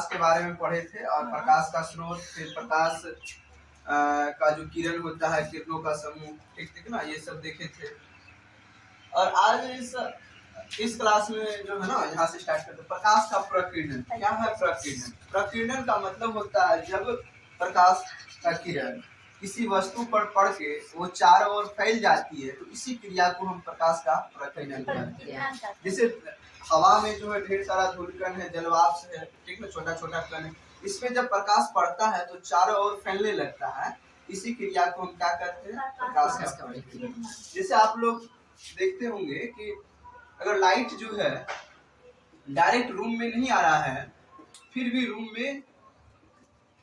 प्रकाश के बारे में पढ़े थे और प्रकाश का स्रोत, फिर प्रकाश का जो किरण होता है, किरणों का समूह, ठीक ना, ये सब देखे थे। और आज इस क्लास में जो है ना, यहाँ से स्टार्ट करते हैं। प्रकाश का प्रकीर्णन क्या है? प्रकीर्णन, प्रकीर्णन का मतलब होता है जब प्रकाश का किरण किसी वस्तु पर पड़ के वो चारों ओर फैल जाती है, तो इसी क्रिया को हम प्रकाश का प्रकीर्णन कहते हैं। जैसे हवा में जो है ढेर सारा धूलकण है, जलवाष्प है, ठीक है, छोटा छोटा कण है, इसमें जब प्रकाश पड़ता है तो चारों ओर फैलने लगता है, इसी क्रिया को हम क्या कहते हैं? प्रकाश का प्रकीर्णन। जैसे आप लोग देखते होंगे कि अगर लाइट जो है डायरेक्ट रूम में नहीं आ रहा है, फिर भी रूम में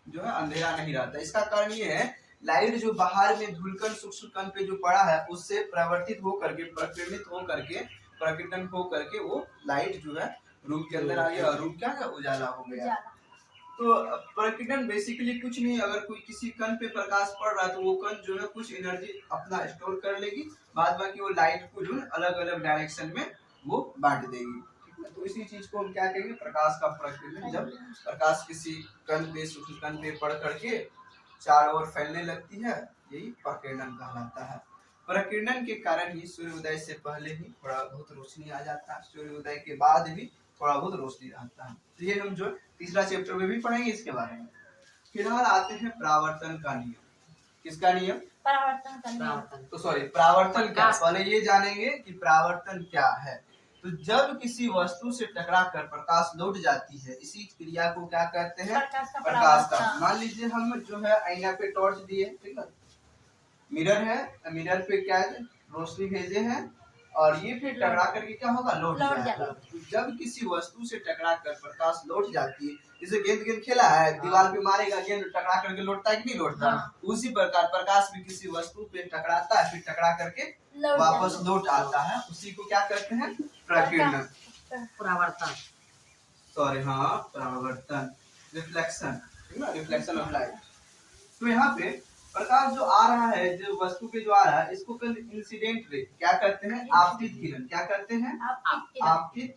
जो है अंधेरा नहीं रहता। इसका कारण ये है, लाइट जो बाहर में धूलकण, सूक्ष्म कण पे जो पड़ा है, उससे प्रवर्तित हो करके, प्रकीर्णित हो करके, प्रकीर्णन हो करके वो लाइट जो है रूम के अंदर आ गया और रूम क्या है? उजाला हो गया। तो प्रकीर्णन बेसिकली कुछ नहीं, अगर कोई किसी कण पे प्रकाश पड़ रहा है तो वो कण जो है कुछ एनर्जी अपना स्टोर कर लेगी, बाद बाकी वो लाइट को जो है अलग अलग डायरेक्शन में वो बांट देगी। तो इसी चीज को हम क्या कहेंगे? प्रकाश का प्रकीर्णन। जब प्रकाश किसी कण पे, सूक्ष्म कण पे पड़ करके चारों ओर फैलने लगती है, यही प्रकीर्णन कहलाता है। प्रकीर्णन के कारण ही सूर्योदय से पहले ही थोड़ा बहुत रोशनी आ जाता है, सूर्योदय के बाद भी थोड़ा बहुत रोशनी रहता है। तो ये हम जो तीसरा चैप्टर में भी पढ़ेंगे इसके बारे में। फिलहाल आते हैं परावर्तन का नियम। किसका नियम? परावर्तन का नियम। तो सॉरी, परावर्तन क्या? पहले ये जानेंगे कि परावर्तन क्या है। तो जब किसी वस्तु से टकरा कर प्रकाश लौट जाती है, इसी क्रिया को क्या कहते हैं? प्रकाश का। मान लीजिए हम जो है आईना पे टॉर्च दिए, ठीक है, मिरर है, मिरर पे क्या है? रोशनी भेजे हैं और ये फिर टकरा करके क्या होगा? लौट जाएगा। तो जब किसी वस्तु से टकरा कर प्रकाश लौट जाती है, जैसे गेंद खेला है, दीवार पे मारेगा, गेंद टकरा करके लौटता है कि नहीं लौटता? उसी प्रकार प्रकाश भी किसी वस्तु पे टकराता है, फिर टकरा करके वापस लौट आता है, उसी को क्या कहते हैं? प्रकीर्णन, परावर्तन, सॉरी, हाँ, परावर्तन, रिफ्लेक्शन, रिफ्लेक्शन ऑफ लाइट। तो यहाँ पे प्रकाश जो आ रहा है, जो वस्तु पे जो आ रहा है, इसको इंसिडेंट रे क्या कहते हैं? आपतित किरण। क्या कहते हैं? आपतित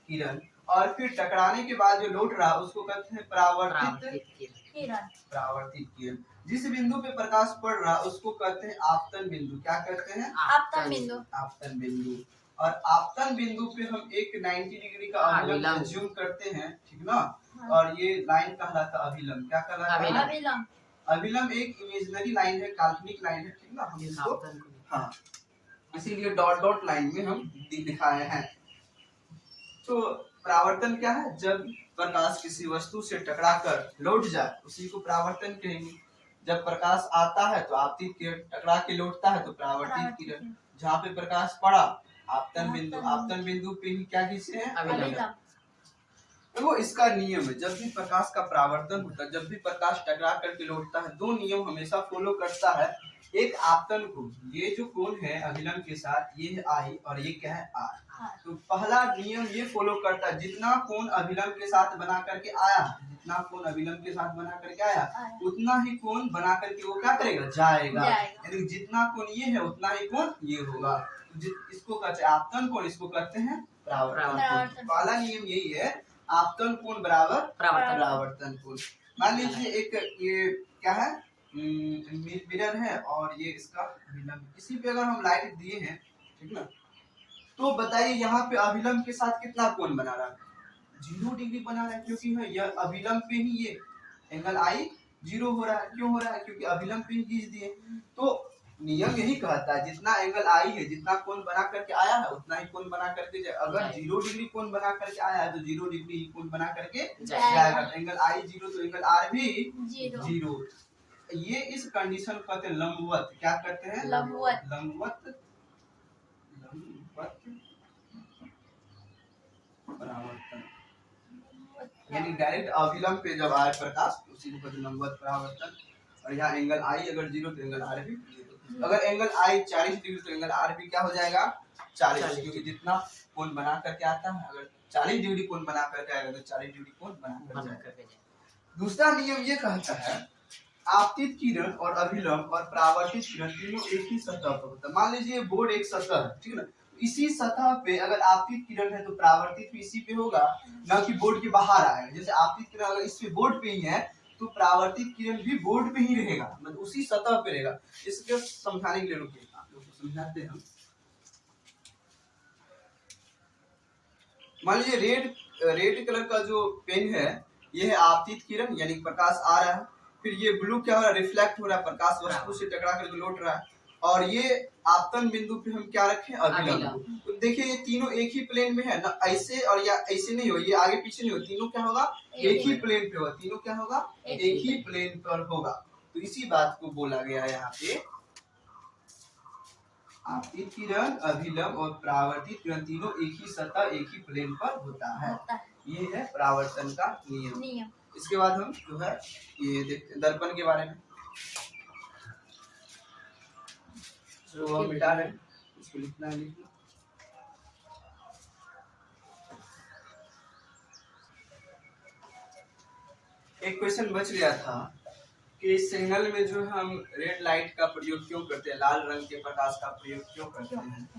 किरण। और फिर टकराने के बाद जो लौट रहा है उसको कहते हैं परावर्तित किरण। परावर्तित किरण। जिस बिंदु पे प्रकाश पड़ रहा है उसको कहते हैं आपतन बिंदु। क्या कहते हैं? आपतन बिंदु। आपतन बिंदु। और आपतन बिंदु पे हम एक 90 डिग्री का अभिलंब ज्यूम करते हैं, ठीक ना, और ये लाइन कहलाता है अभिलंब। क्या कहलाता है? अभिलंब। अभिलंब एक इमेजिनरी लाइन है, काल्पनिक लाइन है, ठीक ना, हम इसको, हाँ, इसीलिए डॉट डॉट लाइन में हम दिखाए हैं। तो परावर्तन क्या है? जब प्रकाश किसी वस्तु से टकरा कर लौट जाए, उसी को परावर्तन कहेंगे। जब प्रकाश आता है तो आपतित किरण, टकरा के लौटता है तो परावर्तित किरण। जहाँ पे प्रकाश पड़ा, आपतन बिंदु, आपतन बिंदु पे ही क्या खींचे हैं? अभिलंब। तो इसका नियम है, जब भी प्रकाश का परावर्तन होता है, जब भी प्रकाश टकरा करके लौटता है, दो नियम हमेशा फॉलो करता है। एक आपतन कोण, ये जो कोण है अभिलंब के साथ, ये है आई और ये क्या है? आर। तो पहला नियम ये फॉलो करता है, जितना कोण अभिलंब के साथ बना करके आया, जितना कोण अभिलंब के साथ बना करके आया, उतना ही कोण बना करके वो क्या करेगा? जाएगा। यानी जितना कोण ये है उतना ही कोण ये होगा। इसको कहते हैं आपतन कोण, इसको कहते हैं परावर्तन कोण। पहला नियम यही है, आपतन कोण बराबर परावर्तन कोण। मान लीजिए एक ये क्या है? मिरर है और ये इसका अभिलंब, इसी पे अगर हम लाइट दिए हैं, ठीक ना, तो बताइए यहाँ पे अभिलंब के साथ कितना कोण बना रहा है? 0 डिग्री बना रहा है, क्योंकि है यह अभिलंब पे ही ये एंगल आई 0 हो रहा है। क्यों हो रहा है? क्योंकि अभिलंब पे ही खींच दिए। तो नियम यही कहता है, जितना एंगल आई है, जितना कोण बना करके आया है, उतना ही कोण बना करके जाए। अगर 0 डिग्री कोण बना करके आया है तो 0 डिग्री ही कोण बना करके जाएगा। एंगल आई 0 तो एंगल आर भी 0। ये इस कंडीशन को कहते हैं लंबवत। क्या कहते हैं? लंबवत। लंबवत परावर्तन, यानी डायरेक्ट अभिलंब पे जब आए प्रकाश, उसी को कहते हैं लंबवत परावर्तन। और यहाँ एंगल आई अगर 0 तो एंगल आर भी 0। अगर एंगल आई 40 डिग्री तो एंगल आर भी क्या हो जाएगा? 40, क्योंकि जितना कोण बना करके आता है, अगर 40 डिग्री कोण बना करके आएगा तो 40 डिग्री कोण बना करके जाएगा। दूसरा नियम ये कहता है, आपतित किरण और अभिलंब और परावर्तित किरण तीनों एक ही सतह पर होता है। मान लीजिए बोर्ड एक सतह है, ठीक है ना, इसी सतह पे अगर आपतित किरण है तो परावर्तित भी इसी पे होगा, ना कि बोर्ड के बाहर आएगा। जैसे आपतित किरण अगर इस पे बोर्ड पे ही है तो परावर्तित किरण भी बोर्ड पे ही रहेगा, मतलब उसी सतह पे रहेगा। इसको समझाने के लिए रुकिए, आप लोग को समझाते हैं हम। मान लीजिए रेड कलर का जो पेन है ये है आपतित किरण, यानी प्रकाश आ रहा है। फिर ये ब्लू क्या हो रहा है, रिफ्लेक्ट हो रहा है, प्रकाश वस्तु से टकरा करके लौट रहा है। और ये आपतन बिंदु पे हम क्या रखें, अभिलंब। तो देखिए ये तीनों एक ही प्लेन में है ना, ऐसे और या ऐसे नहीं हो, ये आगे पीछे नहीं हो, तीनों क्या होगा, एक ही प्लेन पे होगा। तीनों क्या होगा, एक ही प्लेन पर होगा। तो इसी बात को बोला गया है यहाँ पे, आपतित किरण, अभिलंब और परावर्तित किरण तीनों एक ही सतह एक ही प्लेन पर होता है। ये है परावर्तन का नियम। इसके बाद हम जो है ये देखते हैं दर्पण के बारे में। जो हम मिटा रहे हैं इसको लिखना है, लिखना। एक क्वेश्चन बच गया था कि सिग्नल में जो हम रेड लाइट का प्रयोग क्यों करते हैं, लाल रंग के प्रकाश का प्रयोग क्यों करते हैं।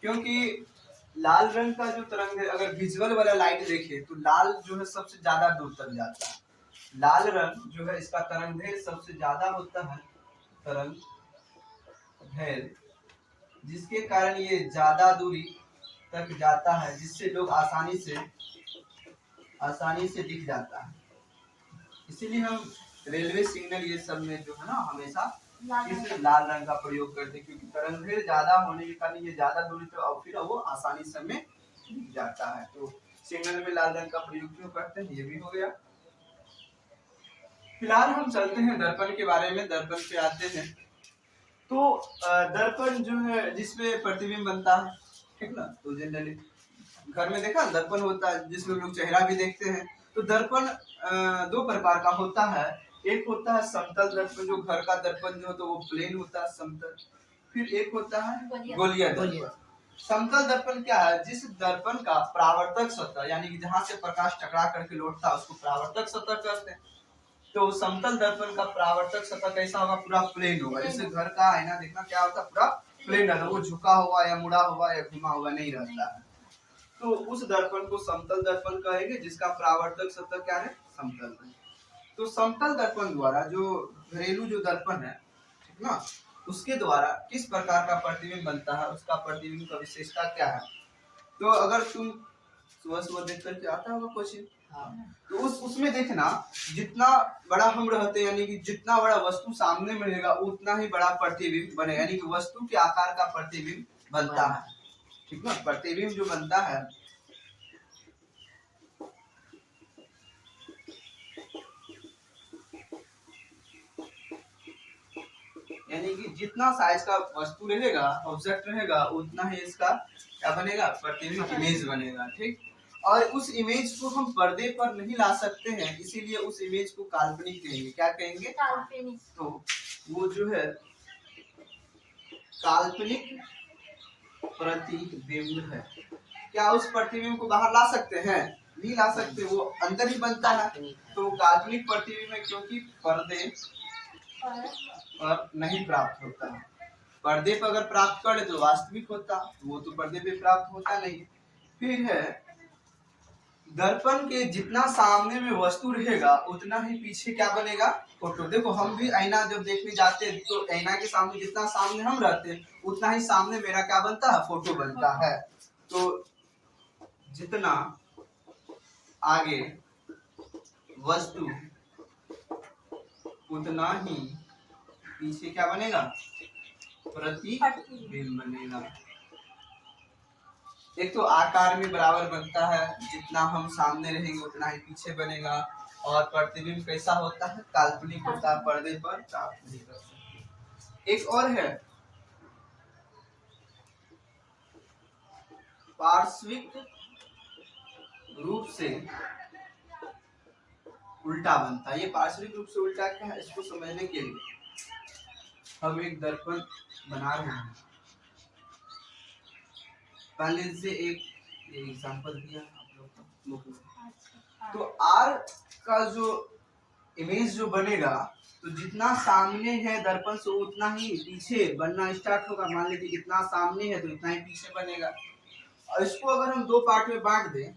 क्योंकि लाल रंग का जो तरंग है, अगर विजुअल वाला लाइट देखे तो लाल जो है सबसे ज्यादा दूर तक जाता है। लाल रंग जो है इसका तरंग दैर्घ्य सबसे ज्यादा होता है, तरंग दैर्घ्य, जिसके कारण ये ज्यादा दूरी तक जाता है, जिससे लोग आसानी से दिख जाता है। इसीलिए हम रेलवे सिग्नल ये सब में जो है ना हमेशा इस लाल रंग का प्रयोग करते हैं, क्योंकि तरंग दैर्घ्य ज्यादा होने के कारण ये ज्यादा दूरी तक और फिर वो आसानी से हमें दिख जाता है। तो सिग्नल में लाल रंग का प्रयोग क्यों करते हैं, ये भी हो गया। फिलहाल हम चलते हैं दर्पण के बारे में, दर्पण पे आते हैं। तो दर्पण जो है जिसमें प्रतिबिंब बनता है, ठीक ना। तो जनरली घर में देखा दर्पण होता है जिसमें लोग चेहरा भी देखते हैं। तो दर्पण दो प्रकार का होता है। एक होता है समतल दर्पण, जो घर का दर्पण जो तो वो प्लेन होता है, समतल। फिर एक होता है गोलीय दर्पण। समतल दर्पण क्या है, जिस दर्पण का परावर्तक सतह यानी कि जहां से प्रकाश टकरा करके लौटता है उसको परावर्तक सतह कहते हैं। तो समतल दर्पण का परावर्तक सतह कैसा होगा, पूरा प्लेन होगा। जैसे घर का आईना देखना क्या होता है, पूरा प्लेन रहता है, वो झुका हुआ या मुड़ा हुआ या घुमा हुआ नहीं रहता है। तो उस दर्पण को समतल दर्पण कहेंगे, जिसका परावर्तक सतह क्या है, समतल है। तो समतल दर्पण द्वारा जो घरेलू जो दर्पण है, ठीक ना, उसके द्वारा किस प्रकार का प्रतिबिंब बनता है, उसका प्रतिबिंब का विशेषता क्या है। तो अगर तुम सुबह सुबह देख करके आता होगा क्वेश्चन, तो उसमें देखना जितना बड़ा हम रहते हैं, यानी कि जितना बड़ा वस्तु सामने में रहेगा उतना ही बड़ा प्रतिबिंब बनेगा, यानी कि वस्तु के आकार का प्रतिबिंब बनता है, ठीक ना। प्रतिबिंब जो बनता है यानी कि जितना साइज का वस्तु रहेगा, ऑब्जेक्ट रहेगा, उतना ही इसका क्या बनेगा, प्रतिबिंब इमेज बनेगा, ठीक। और उस इमेज को हम पर्दे पर नहीं ला सकते हैं, इसीलिए उस इमेज को काल्पनिक कहेंगे। क्या कहेंगे, काल्पनिक। तो वो जो है काल्पनिक प्रतिबिंब है। क्या उस प्रतिबिंब को बाहर ला सकते हैं, नहीं ला सकते, वो अंदर ही बनता है। तो काल्पनिक प्रतिबिंब है, क्योंकि पर्दे पर नहीं प्राप्त होता है। पर्दे पर अगर प्राप्त कर ले तो वास्तविक होता, वो तो पर्दे पे प्राप्त होता नहीं। फिर है दर्पण के जितना सामने में वस्तु रहेगा उतना ही पीछे क्या बनेगा, फोटो। देखो हम भी आईना जब देखने जाते हैं तो आईना के सामने जितना सामने हम रहते हैं उतना ही सामने मेरा क्या बनता है, फोटो बनता है। तो जितना आगे वस्तु उतना ही पीछे क्या बनेगा, प्रतिबिंब बनेगा। एक तो आकार में बराबर बनता है, जितना हम सामने रहेंगे उतना ही पीछे बनेगा। और प्रतिबिंब कैसा होता है, काल्पनिक होता है, पर्दे पर प्राप्त नहीं कर सकते। एक और है पार्श्विक रूप से उल्टा बनता है। ये पार्श्विक रूप से उल्टा क्या है, इसको समझने के लिए हम एक दर्पण बना रहे हैं। पहले से एक एग्जांपल दिया आप लोग को। तो आर का जो इमेज जो बनेगा, तो जितना सामने है दर्पण से उतना ही पीछे बनना स्टार्ट होगा। मान लीजिए जितना सामने है तो इतना ही पीछे बनेगा। और इसको अगर हम दो पार्ट में बांट दें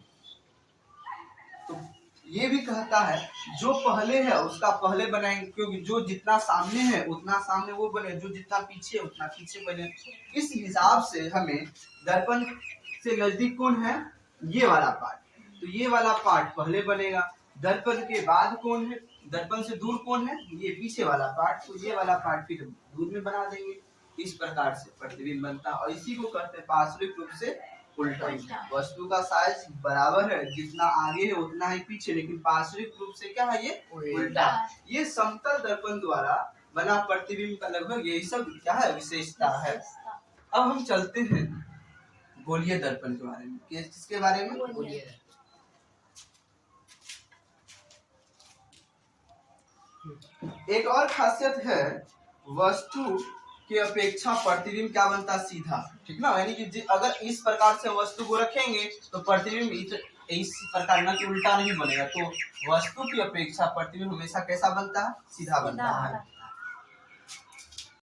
तो ये भी कहता है जो पहले है उसका पहले बनाएंगे, क्योंकि जो जितना सामने है उतना सामने वो बने, जो जितना पीछे है उतना पीछे बने। इस हिसाब से हमें दर्पण से नजदीक कौन है, ये वाला पार्ट, तो ये वाला पार्ट पहले बनेगा। दर्पण के बाद कौन है, दर्पण से दूर कौन है, ये पीछे वाला पार्ट, तो ये वाला पार्ट फिर दूर में बना देंगे। इस प्रकार से प्रतिबिंब बनता है और इसी को कहते हैं पार्श्विक रूप से उल्टा। वस्तु का साइज बराबर है, जितना आगे है उतना ही पीछे, लेकिन पार्श्विक रूप से क्या है, ये उल्टा। ये समतल दर्पण द्वारा बना प्रतिबिंब का लगभग यही सब क्या है, विशेषता है। अब हम चलते हैं गोलीय दर्पण के बारे में। किसके बारे में, गोलीय। एक और खासियत है, वस्तु की अपेक्षा प्रतिबिंब क्या बनता है, सीधा, ठीक ना। यानी कि अगर इस प्रकार से वस्तु को रखेंगे तो प्रतिबिंब इस प्रकार ना कि उल्टा नहीं बनेगा, तो वस्तु की अपेक्षा प्रतिबिंब हमेशा कैसा बनता है, सीधा बनता है।